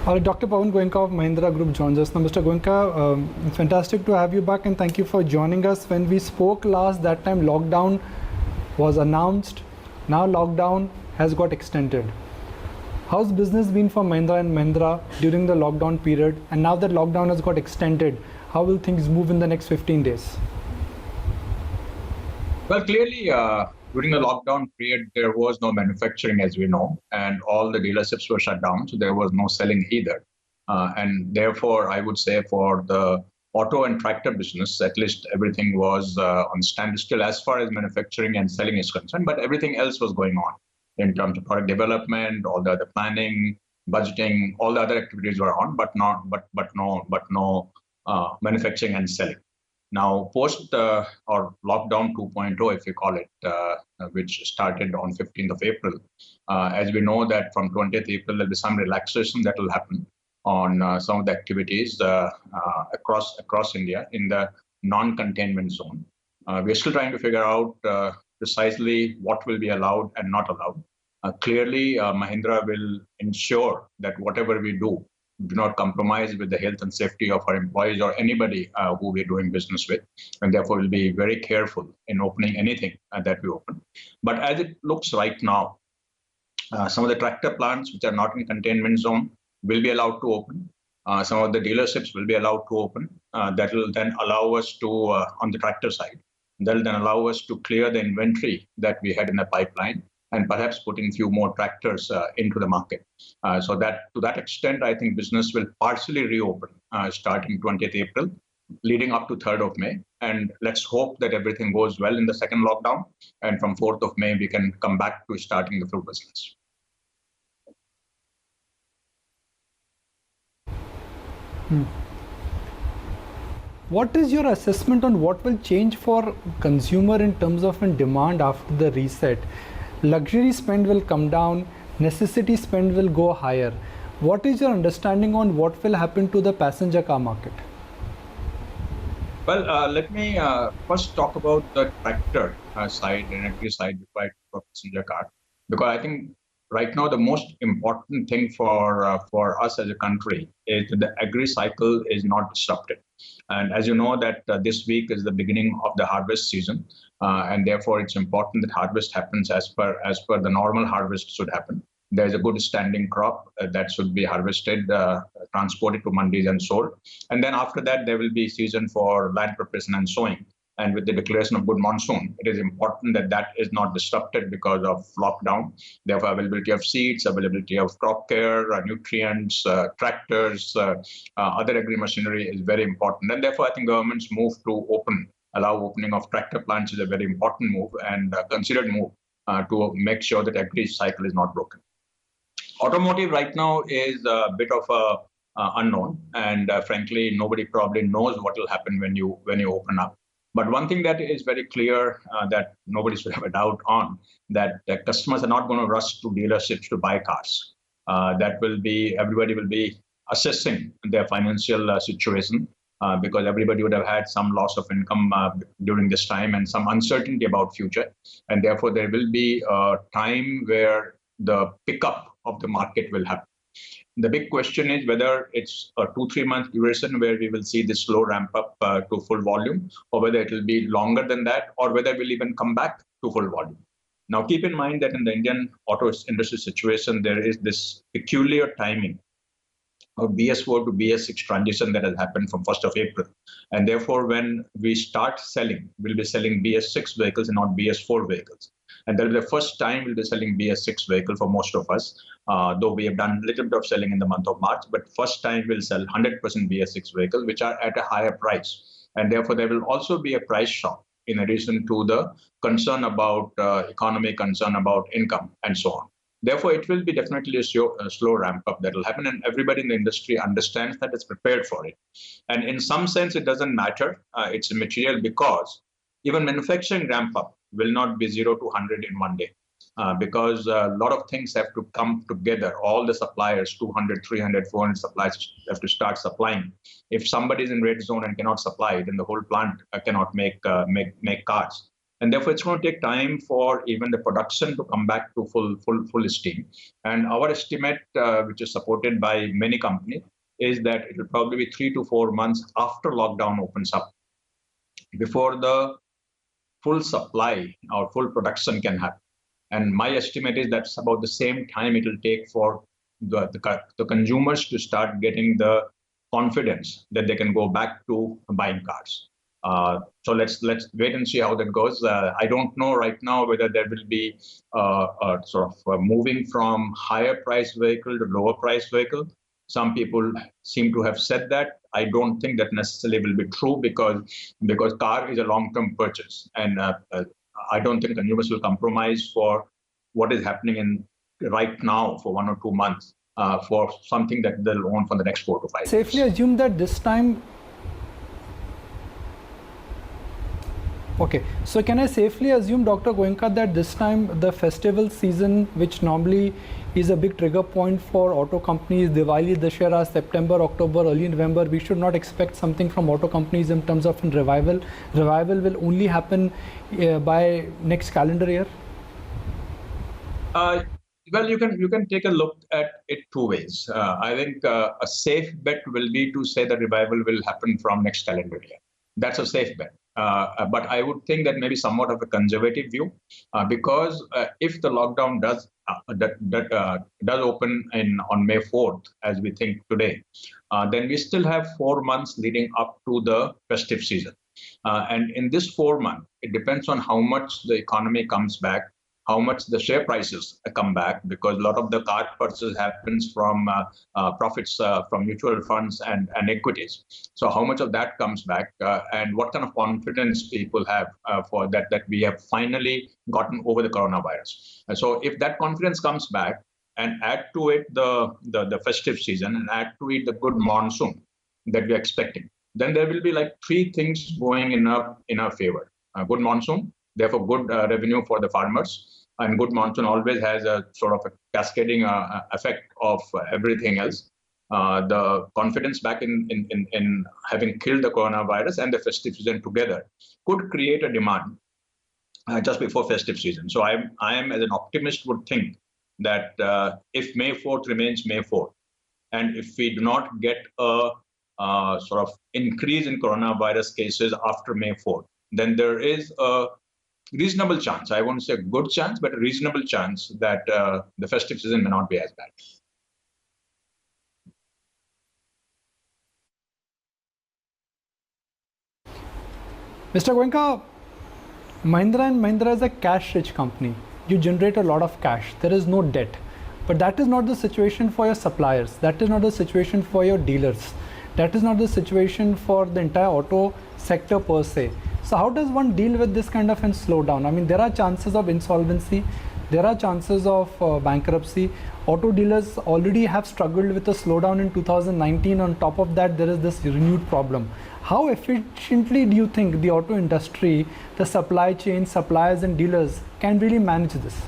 Dr. Pawan Goenka of Mahindra Group joins us now. Mr. Goenka, fantastic to have you back and thank you for joining us. When we spoke last, that time lockdown was announced. Now lockdown has got extended. How's business been for Mahindra and Mahindra during the lockdown period? And now that lockdown has got extended, how will things move in the next 15 days? Well, clearly, during the lockdown period, there was no manufacturing, as we know, and all the dealerships were shut down, so there was no selling either. And therefore, I would say for the auto and tractor business, at least everything was on standstill as far as manufacturing and selling is concerned, but everything else was going on in terms of product development, all the other planning, budgeting, all the other activities were on, but no manufacturing and selling. Now, post or lockdown 2.0, if you call it, which started on 15th of April, as we know that from 20th April, there'll be some relaxation that will happen on some of the activities across India in the non-containment zone. We're still trying to figure out precisely what will be allowed and not allowed. Clearly, Mahindra will ensure that whatever we do not compromise with the health and safety of our employees or anybody who we're doing business with, and therefore we'll be very careful in opening anything that we open. But as it looks right now, some of the tractor plants which are not in containment zone will be allowed to open. Some of the dealerships will be allowed to open. That will then allow us to, on the tractor side, that will then allow us to clear the inventory that we had in the pipeline and perhaps putting few more tractors into the market. So that to that extent, I think business will partially reopen starting 20th April, leading up to 3rd of May. And let's hope that everything goes well in the second lockdown. And from 4th of May, we can come back to starting the full business. What is your assessment on what will change for consumer in terms of demand after the reset? Luxury spend will come down, necessity spend will go higher. What is your understanding on what will happen to the passenger car market? Well, let me first talk about the tractor side and agri side before I talk about passenger car, because I think right now the most important thing for us as a country is that the agri cycle is not disrupted. And as you know that this week is the beginning of the harvest season, and therefore it's important that harvest happens as per the normal harvest should happen. There's a good standing crop that should be harvested, transported to mandis and sold. And then after that, there will be season for land preparation and sowing. And with the declaration of good monsoon, it is important that that is not disrupted because of lockdown. Therefore, availability of seeds, availability of crop care, nutrients, tractors, other agri machinery is very important. And therefore, I think government's move to allow opening of tractor plants is a very important move and considered move to make sure that agri cycle is not broken. Automotive right now is a bit of a unknown, and frankly, nobody probably knows what will happen when you open up. But one thing that is very clear that nobody should have a doubt on, that customers are not going to rush to dealerships to buy cars. Everybody will be assessing their financial situation because everybody would have had some loss of income during this time and some uncertainty about future. And therefore, there will be a time where the pickup of the market will happen. The big question is whether it's a 2-3 month duration where we will see this slow ramp up to full volume, or whether it will be longer than that, or whether we'll even come back to full volume. Now, keep in mind that in the Indian auto industry situation, there is this peculiar timing of BS4 to BS6 transition that has happened from 1st of April. And therefore, when we start selling, we'll be selling BS6 vehicles and not BS4 vehicles. And that will be the first time we'll be selling BS6 vehicle for most of us, though we have done a little bit of selling in the month of March, but first time we'll sell 100% BS6 vehicles, which are at a higher price. And therefore, there will also be a price shock in addition to the concern about economy, concern about income, and so on. Therefore, it will be definitely a slow ramp up that will happen, and everybody in the industry understands that it's prepared for it. And in some sense, it doesn't matter. It's immaterial because even manufacturing ramp up will not be 0 to 100 in one day because a lot of things have to come together. All the suppliers, 200, 300, 400 suppliers have to start supplying. If somebody is in red zone and cannot supply, then the whole plant cannot make cars. And therefore, it's going to take time for even the production to come back to full steam. And our estimate, which is supported by many companies, is that it will probably be 3 to 4 months after lockdown opens up before the full supply or full production can happen. And my estimate is that's about the same time it will take for the consumers to start getting the confidence that they can go back to buying cars. So let's wait and see how that goes. I don't know right now whether there will be sort of moving from higher price vehicle to lower price vehicle. Some people seem to have said that. I don't think that necessarily will be true because car is a long-term purchase, and I don't think consumers will compromise for what is happening in right now for 1 or 2 months for something that they'll own for the next 4 to 5 years. Safely assume that this time. Okay, so can I safely assume, Dr. Goenka, that this time the festival season, which normally is a big trigger point for auto companies, Diwali, Dussehra, September, October, early November, we should not expect something from auto companies in terms of revival? Revival will only happen by next calendar year? Well, you can take a look at it two ways. I think a safe bet will be to say that revival will happen from next calendar year. That's a safe bet. But I would think that maybe somewhat of a conservative view, because if the lockdown does open on May 4th, as we think today, then we still have 4 months leading up to the festive season. And in this 4 months, it depends on how much the economy comes back, how much the share prices come back, because a lot of the car purchase happens from profits from mutual funds and equities. So how much of that comes back, and what kind of confidence people have for that we have finally gotten over the coronavirus. So if that confidence comes back, and add to it the festive season, and add to it the good monsoon that we're expecting, then there will be like 3 things going in our favor. Good monsoon, therefore good revenue for the farmers. And good monsoon always has a sort of a cascading effect of everything else. The confidence back in having killed the coronavirus and the festive season together could create a demand just before festive season. So I am as an optimist would think that if May 4th remains May 4th, and if we do not get a sort of increase in coronavirus cases after May 4th, then there is a reasonable chance, I won't say a good chance, but a reasonable chance that the festive season may not be as bad. Mr. Goenka, Mahindra & Mahindra is a cash-rich company. You generate a lot of cash. There is no debt. But that is not the situation for your suppliers. That is not the situation for your dealers. That is not the situation for the entire auto sector per se. So how does one deal with this kind of a slowdown? I mean, there are chances of insolvency. There are chances of bankruptcy. Auto dealers already have struggled with a slowdown in 2019. On top of that, there is this renewed problem. How efficiently do you think the auto industry, the supply chain, suppliers and dealers can really manage this?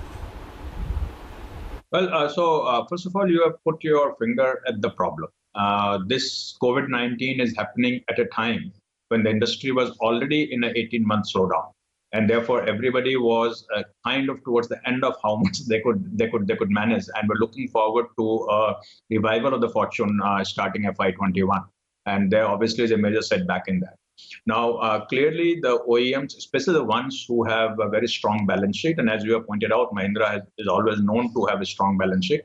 Well, so first of all, you have put your finger at the problem. This COVID-19 is happening at a time when the industry was already in an 18-month slowdown, and therefore everybody was kind of towards the end of how much they could manage, and were looking forward to a revival of the fortune starting FY21. And there obviously is a major setback in that. Now, clearly the OEMs, especially the ones who have a very strong balance sheet, and as you have pointed out, Mahindra is always known to have a strong balance sheet.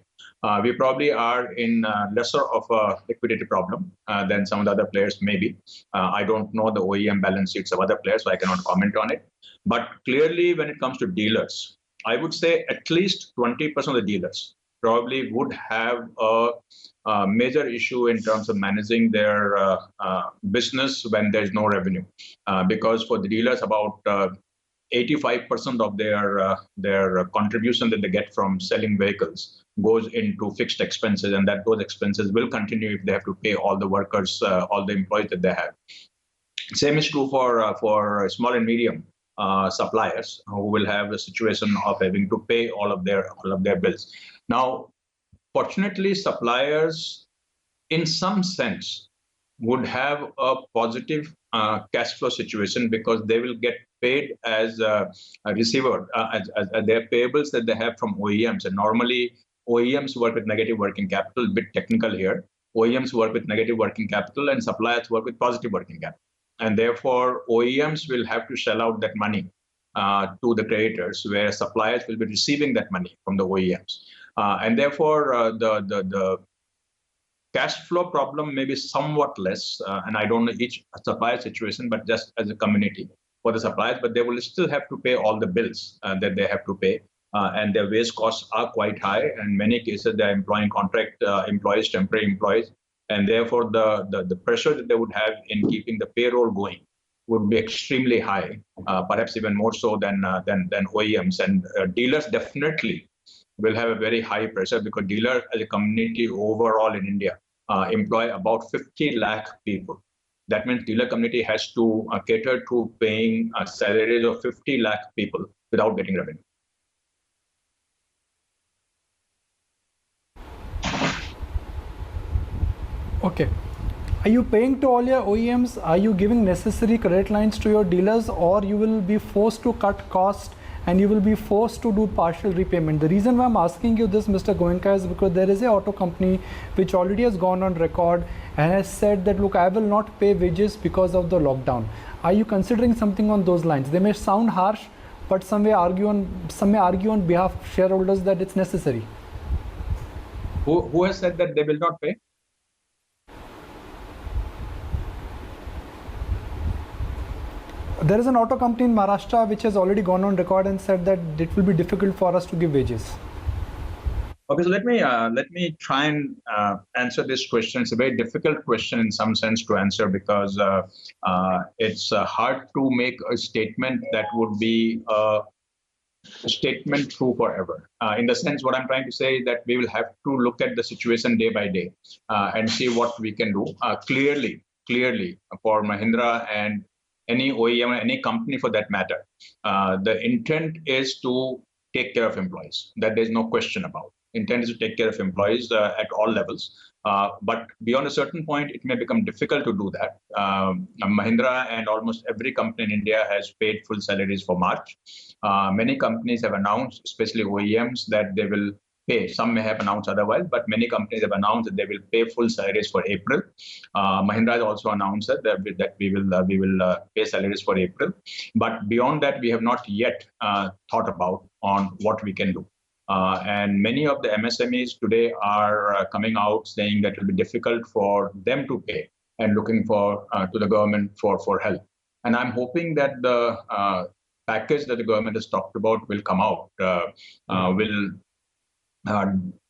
We probably are in lesser of a liquidity problem than some of the other players maybe. I don't know the OEM balance sheets of other players, so I cannot comment on it. But clearly, when it comes to dealers, I would say at least 20% of the dealers probably would have a major issue in terms of managing their business when there's no revenue. Because for the dealers, about 85% of their contribution that they get from selling vehicles goes into fixed expenses, and that those expenses will continue if they have to pay all the workers, all the employees that they have. Same is true for small and medium suppliers who will have a situation of having to pay all of their bills. Now, fortunately, suppliers, in some sense, would have a positive cash flow situation because they will get paid as a receiver, as their payables that they have from OEMs. And normally OEMs work with negative working capital, a bit technical here. OEMs work with negative working capital and suppliers work with positive working capital. And therefore, OEMs will have to shell out that money to the creditors, where suppliers will be receiving that money from the OEMs. And therefore, the cash flow problem may be somewhat less, and I don't know each supplier situation, but just as a community for the suppliers, but they will still have to pay all the bills that they have to pay. And their wage costs are quite high. In many cases, they're employing contract employees, temporary employees, and therefore the pressure that they would have in keeping the payroll going would be extremely high, perhaps even more so than OEMs. And dealers definitely will have a very high pressure, because dealers as a community overall in India employ about 50 lakh people. That means dealer community has to cater to paying salaries of 50 lakh people without getting revenue. Okay. Are you paying to all your OEMs? Are you giving necessary credit lines to your dealers, or you will be forced to cut cost and you will be forced to do partial repayment? The reason why I'm asking you this, Mr. Goenka, is because there is a auto company which already has gone on record and has said that, look, I will not pay wages because of the lockdown. Are you considering something on those lines? They may sound harsh, but some may argue on behalf of shareholders that it's necessary. Who has said that they will not pay? There is an auto company in Maharashtra which has already gone on record and said that it will be difficult for us to give wages. Okay, so let me try and answer this question. It's a very difficult question in some sense to answer, because it's hard to make a statement that would be a statement true forever. In the sense, what I'm trying to say is that we will have to look at the situation day by day and see what we can do. Clearly, for Mahindra and any OEM, any company for that matter, the intent is to take care of employees. That there's no question about. Intent is to take care of employees at all levels. But beyond a certain point, it may become difficult to do that. Mahindra and almost every company in India has paid full salaries for March. Many companies have announced, especially OEMs, that they will pay. Some may have announced otherwise, but many companies have announced that they will pay full salaries for April. Mahindra has also announced that we will pay salaries for April. But beyond that, we have not yet thought about on what we can do. And many of the MSMEs today are coming out saying that it will be difficult for them to pay and looking for to the government for help. And I'm hoping that the package that the government has talked about will come out, will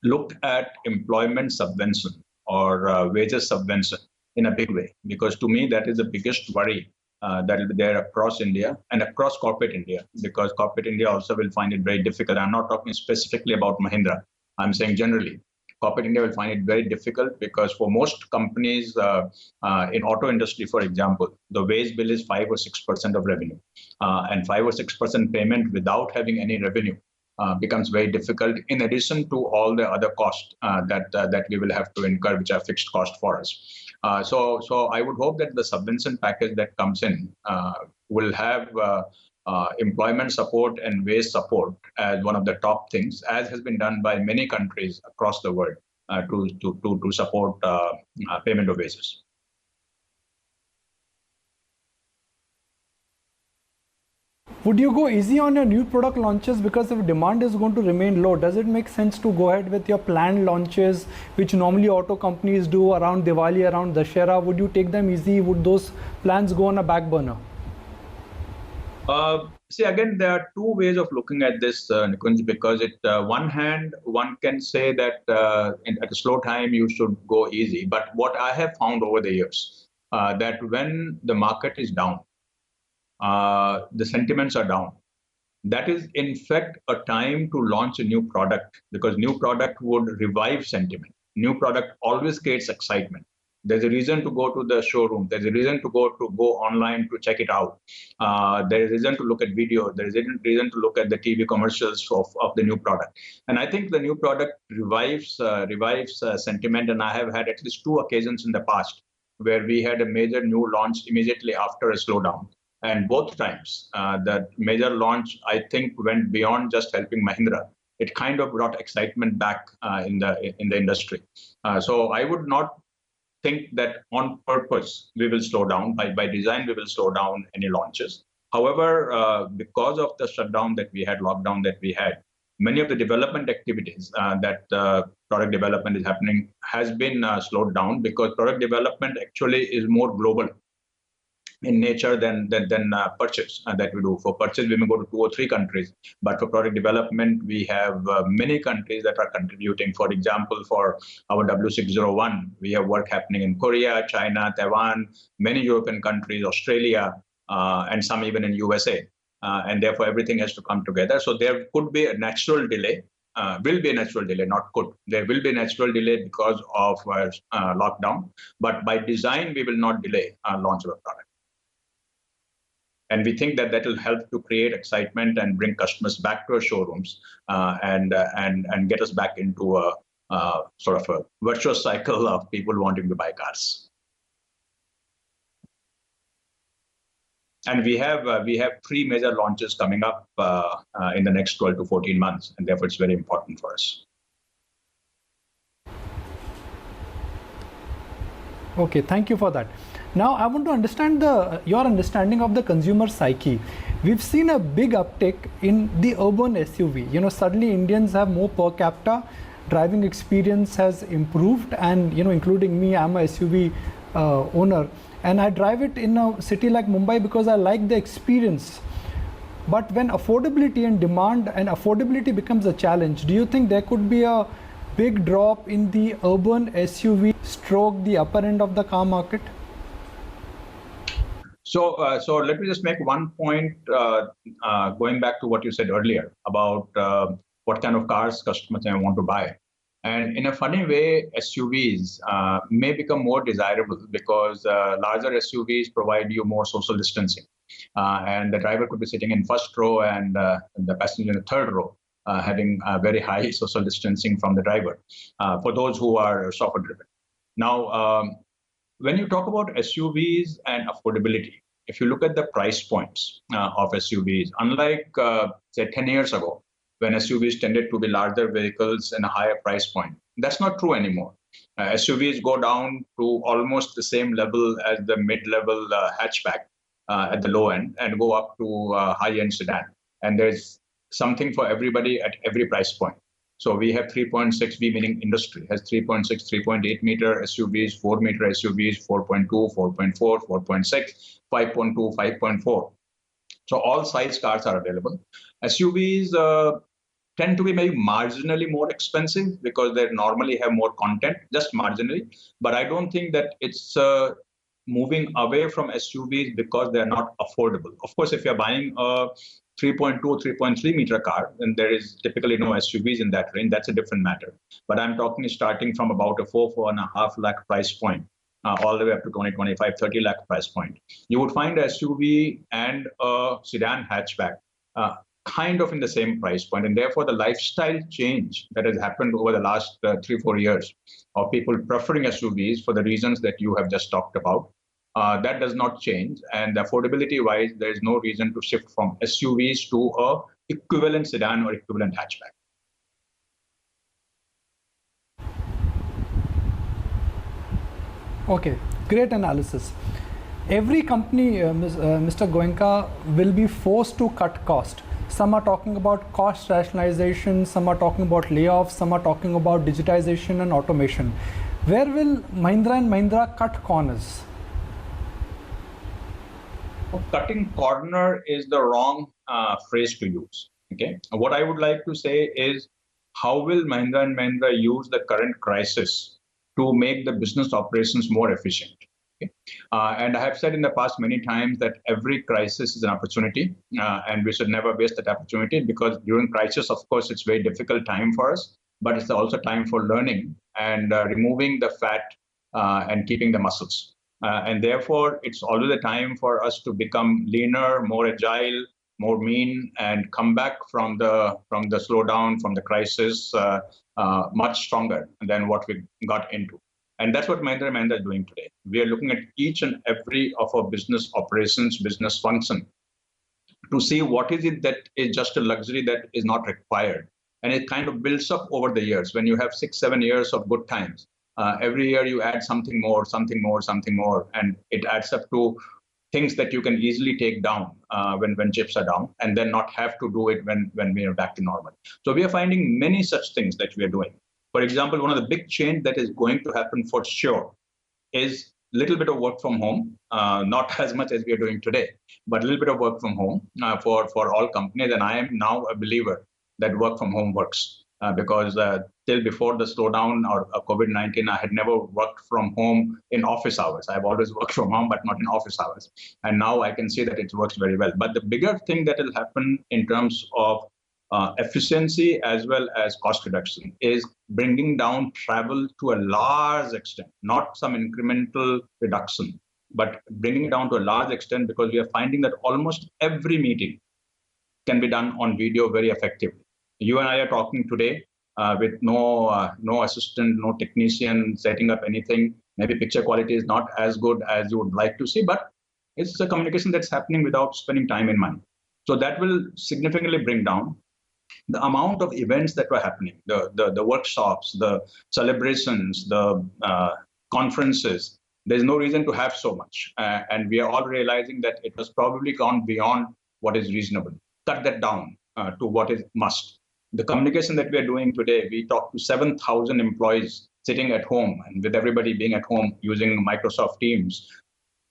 look at employment subvention or wages subvention in a big way, because to me that is the biggest worry that will be there across India and across corporate India, because corporate India also will find it very difficult. I'm not talking specifically about Mahindra. I'm saying generally, corporate India will find it very difficult, because for most companies in auto industry, for example, the wage bill is 5 or 6% of revenue, and 5 or 6% payment without having any revenue becomes very difficult, in addition to all the other costs that we will have to incur, which are fixed cost for us. So I would hope that the subvention package that comes in will have employment support and wage support as one of the top things, as has been done by many countries across the world to support payment of wages. Would you go easy on your new product launches, because if demand is going to remain low, does it make sense to go ahead with your planned launches, which normally auto companies do around Diwali, around Dussehra? Would you take them easy? Would those plans go on a back burner? See, again, there are two ways of looking at this, Nikunj, because one hand, one can say that at a slow time, you should go easy. But what I have found over the years, that when the market is down, the sentiments are down. That is, in fact, a time to launch a new product, because new product would revive sentiment. New product always creates excitement. There's a reason to go to the showroom. There's a reason to go online to check it out. There is a reason to look at video. There is a reason to look at the TV commercials of the new product. And I think the new product revives sentiment. And I have had at least 2 occasions in the past where we had a major new launch immediately after a slowdown. And both times, the major launch, I think, went beyond just helping Mahindra. It kind of brought excitement back in the industry. So I would not think that on purpose we will slow down. By design, we will slow down any launches. However, because of the shutdown that we had, lockdown that we had, many of the development activities that product development is happening has been slowed down, because product development actually is more global in nature than purchase that we do. For purchase, we may go to 2 or 3 countries, but for product development, we have many countries that are contributing. For example, for our W601, we have work happening in Korea, China, Taiwan, many European countries, Australia, and some even in USA. And therefore, everything has to come together. So there could be a natural delay. Will be a natural delay, not could. There will be a natural delay because of lockdown. But by design, we will not delay launch of a product. And we think that will help to create excitement and bring customers back to our showrooms and get us back into a sort of a virtuous cycle of people wanting to buy cars. And we have 3 major launches coming up in the next 12 to 14 months, and therefore it's very important for us. Okay, thank you for that. Now I want to understand your understanding of the consumer psyche. We've seen a big uptick in the urban SUV. You know, suddenly Indians have more per capita, driving experience has improved, and you know, including me, I'm a SUV owner, and I drive it in a city like Mumbai because I like the experience. But when affordability and demand and affordability becomes a challenge, do you think there could be a big drop in the urban SUV stroke the upper end of the car market? So let me just make one point, going back to what you said earlier about what kind of cars customers may want to buy. And in a funny way, SUVs may become more desirable because larger SUVs provide you more social distancing. And the driver could be sitting in first row and the passenger in the third row, having very high social distancing from the driver for those who are chauffeur driven. Now, when you talk about SUVs and affordability, if you look at the price points of SUVs, unlike say 10 years ago, when SUVs tended to be larger vehicles and a higher price point, that's not true anymore. SUVs go down to almost the same level as the mid-level hatchback at the low end, and go up to high-end sedan. And there's something for everybody at every price point. So we have 3.6V, meaning industry has 3.6, 3.8 meter SUVs, 4 meter SUVs, 4.2, 4.4, 4.6, 5.2, 5.4. So all size cars are available. SUVs tend to be maybe marginally more expensive because they normally have more content, just marginally. But I don't think that it's moving away from SUVs because they're not affordable. Of course, if you're buying a 3.2, 3.3 meter car, then there is typically no SUVs in that range. That's a different matter. But I'm talking starting from about a 4.5 lakh price point, all the way up to 20, 25, 30 lakh price point. You would find a SUV and a sedan hatchback kind of in the same price point. And therefore, the lifestyle change that has happened over the last 3-4 years of people preferring SUVs for the reasons that you have just talked about, that does not change. And affordability-wise, there is no reason to shift from SUVs to a equivalent sedan or equivalent hatchback. Okay, great analysis. Every company, Mr. Goenka, will be forced to cut cost. Some are talking about cost rationalization, some are talking about layoffs, some are talking about digitization and automation. Where will Mahindra and Mahindra cut corners? Cutting corner is the wrong phrase to use. Okay, what I would like to say is, how will Mahindra and Mahindra use the current crisis to make the business operations more efficient? Okay? And I have said in the past many times that every crisis is an opportunity, and we should never waste that opportunity, because during crisis, of course, it's a very difficult time for us, but it's also time for learning and removing the fat and keeping the muscles. And therefore, it's always a time for us to become leaner, more agile, more mean, and come back from the slowdown, from the crisis, much stronger than what we got into. And that's what Mahindra & Mahindra is doing today. We are looking at each and every of our business operations, business function, to see what is it that is just a luxury that is not required. And it kind of builds up over the years. When you have 6-7 years of good times, every year you add something more, something more, something more, and it adds up to things that you can easily take down when chips are down, and then not have to do it when we are back to normal. So we are finding many such things that we are doing. For example, one of the big change that is going to happen for sure is a little bit of work from home, not as much as we are doing today, but a little bit of work from home for all companies. And I am now a believer that work from home works because till before the slowdown or COVID-19, I had never worked from home in office hours. I've always worked from home, but not in office hours. And now I can see that it works very well. But the bigger thing that will happen in terms of efficiency as well as cost reduction is bringing down travel to a large extent, not some incremental reduction, but bringing it down to a large extent, because we are finding that almost every meeting can be done on video very effectively. You and I are talking today with no assistant, no technician setting up anything. Maybe picture quality is not as good as you would like to see, but it's a communication that's happening without spending time and money. So that will significantly bring down the amount of events that were happening, the workshops, the celebrations, the conferences. There's no reason to have so much. And we are all realizing that it has probably gone beyond what is reasonable. Cut that down to what is must. The communication that we are doing today, we talk to 7,000 employees sitting at home, and with everybody being at home using Microsoft Teams.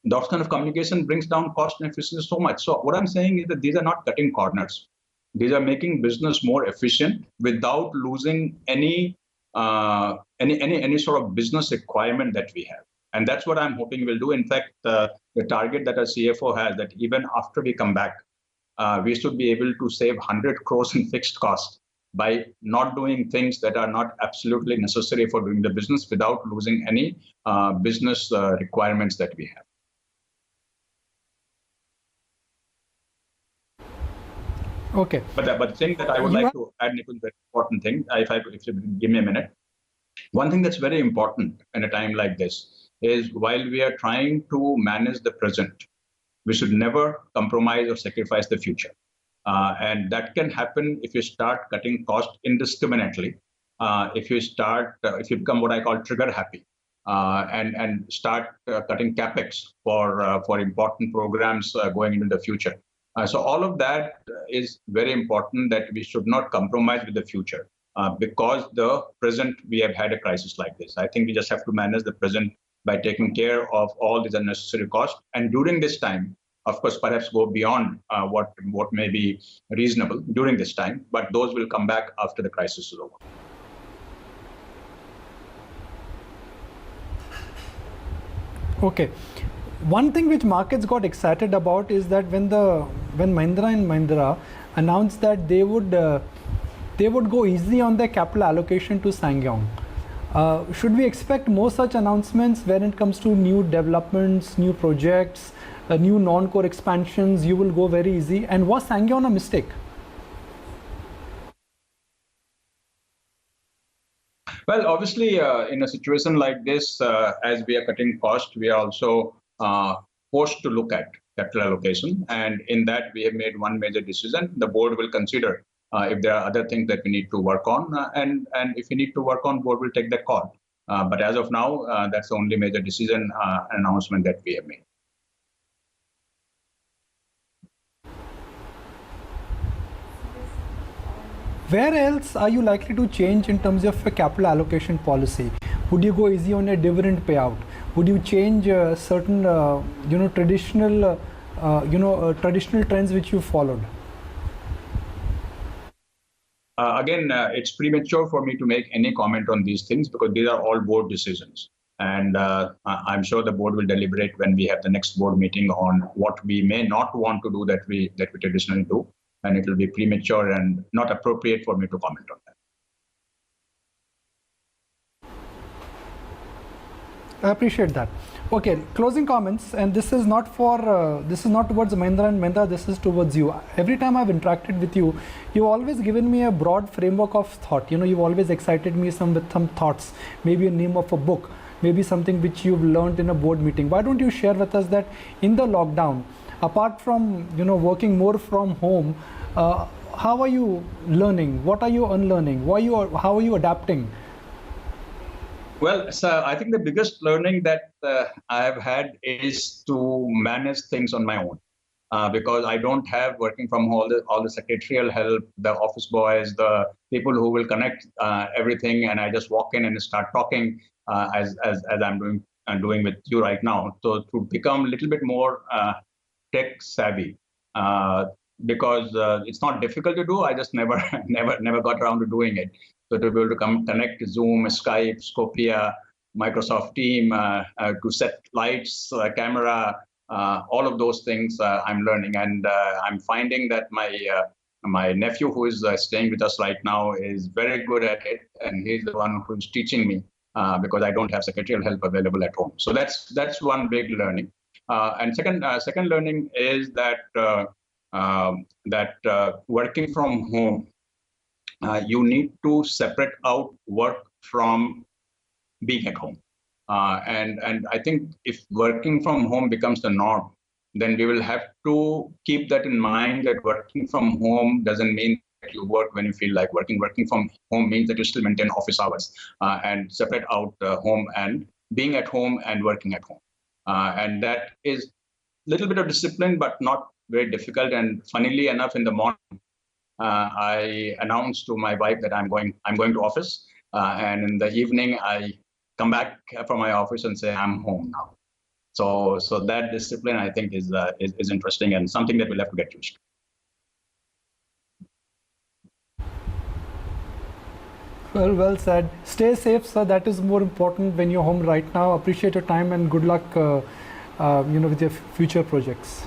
That kind of communication brings down cost and efficiency so much. So what I'm saying is that these are not cutting corners. These are making business more efficient without losing any sort of business requirement that we have. And that's what I'm hoping we'll do. In fact, the target that our CFO has, that even after we come back, we should be able to save 100 crores in fixed costs by not doing things that are not absolutely necessary for doing the business without losing any business requirements that we have. Okay. But the thing that I would like to add, Nikhil, very important thing, if you give me a minute. One thing that's very important in a time like this is, while we are trying to manage the present, we should never compromise or sacrifice the future. And that can happen if you start cutting cost indiscriminately, if you become what I call trigger happy, and start cutting capex for important programs going into the future. So all of that is very important, that we should not compromise with the future because the present, we have had a crisis like this. I think we just have to manage the present by taking care of all these unnecessary costs. And during this time, of course, perhaps go beyond what may be reasonable during this time, but those will come back after the crisis is over. Okay. One thing which markets got excited about is that when Mahindra & Mahindra announced that they would go easy on their capital allocation to SsangYong. Should we expect more such announcements when it comes to new developments, new projects, new non-core expansions? You will go very easy. And was SsangYong a mistake? Well, obviously, in a situation like this, as we are cutting costs, we are also forced to look at capital allocation. And in that, we have made one major decision. The board will consider if there are other things that we need to work on. And if we need to work on, board will take that call. But as of now, that's the only major decision announcement that we have made. Where else are you likely to change in terms of a capital allocation policy? Would you go easy on a dividend payout? Would you change certain, traditional trends which you followed? Again, it's premature for me to make any comment on these things because these are all board decisions. And I'm sure the board will deliberate when we have the next board meeting on what we may not want to do that we traditionally do. And it will be premature and not appropriate for me to comment on that. I appreciate that. Okay, closing comments, and this is not towards Mahindra & Mahindra, this is towards you. Every time I've interacted with you, you've always given me a broad framework of thought. You've always excited me with some thoughts, maybe a name of a book. maybe something which you've learned in a board meeting. Why don't you share with us that in the lockdown, apart from working more from home, how are you learning? What are you unlearning? How are you adapting? Well, so I think the biggest learning that I have had is to manage things on my own. Because I don't have working from home all the secretarial help, the office boys, the people who will connect everything, and I just walk in and start talking as I'm doing with you right now. So to become a little bit more tech savvy, uh, because it's not difficult to do. I just never never got around to doing it. So to be able to connect Zoom, Skype, Scopia, Microsoft Team, to set lights, camera, all of those things I'm learning, and I'm finding that my nephew, who is staying with us right now, is very good at it, and he's the one who's teaching me because I don't have secretarial help available at home. So that's one big learning. And second learning is that working from home, you need to separate out work from being at home. And I think if working from home becomes the norm, then we will have to keep that in mind, that working from home doesn't mean that you work when you feel like working. Working from home means that you still maintain office hours and separate out home and being at home and working at home. And that is a little bit of discipline, but not very difficult. And funnily enough, in the morning, I announced to my wife that I'm going to office, and in the evening I come back from my office and say I'm home now. So that discipline, I think, is interesting and something that we'll have to get used to. Well said. Stay safe, sir. That is more important when you're home right now. Appreciate your time and good luck with your future projects.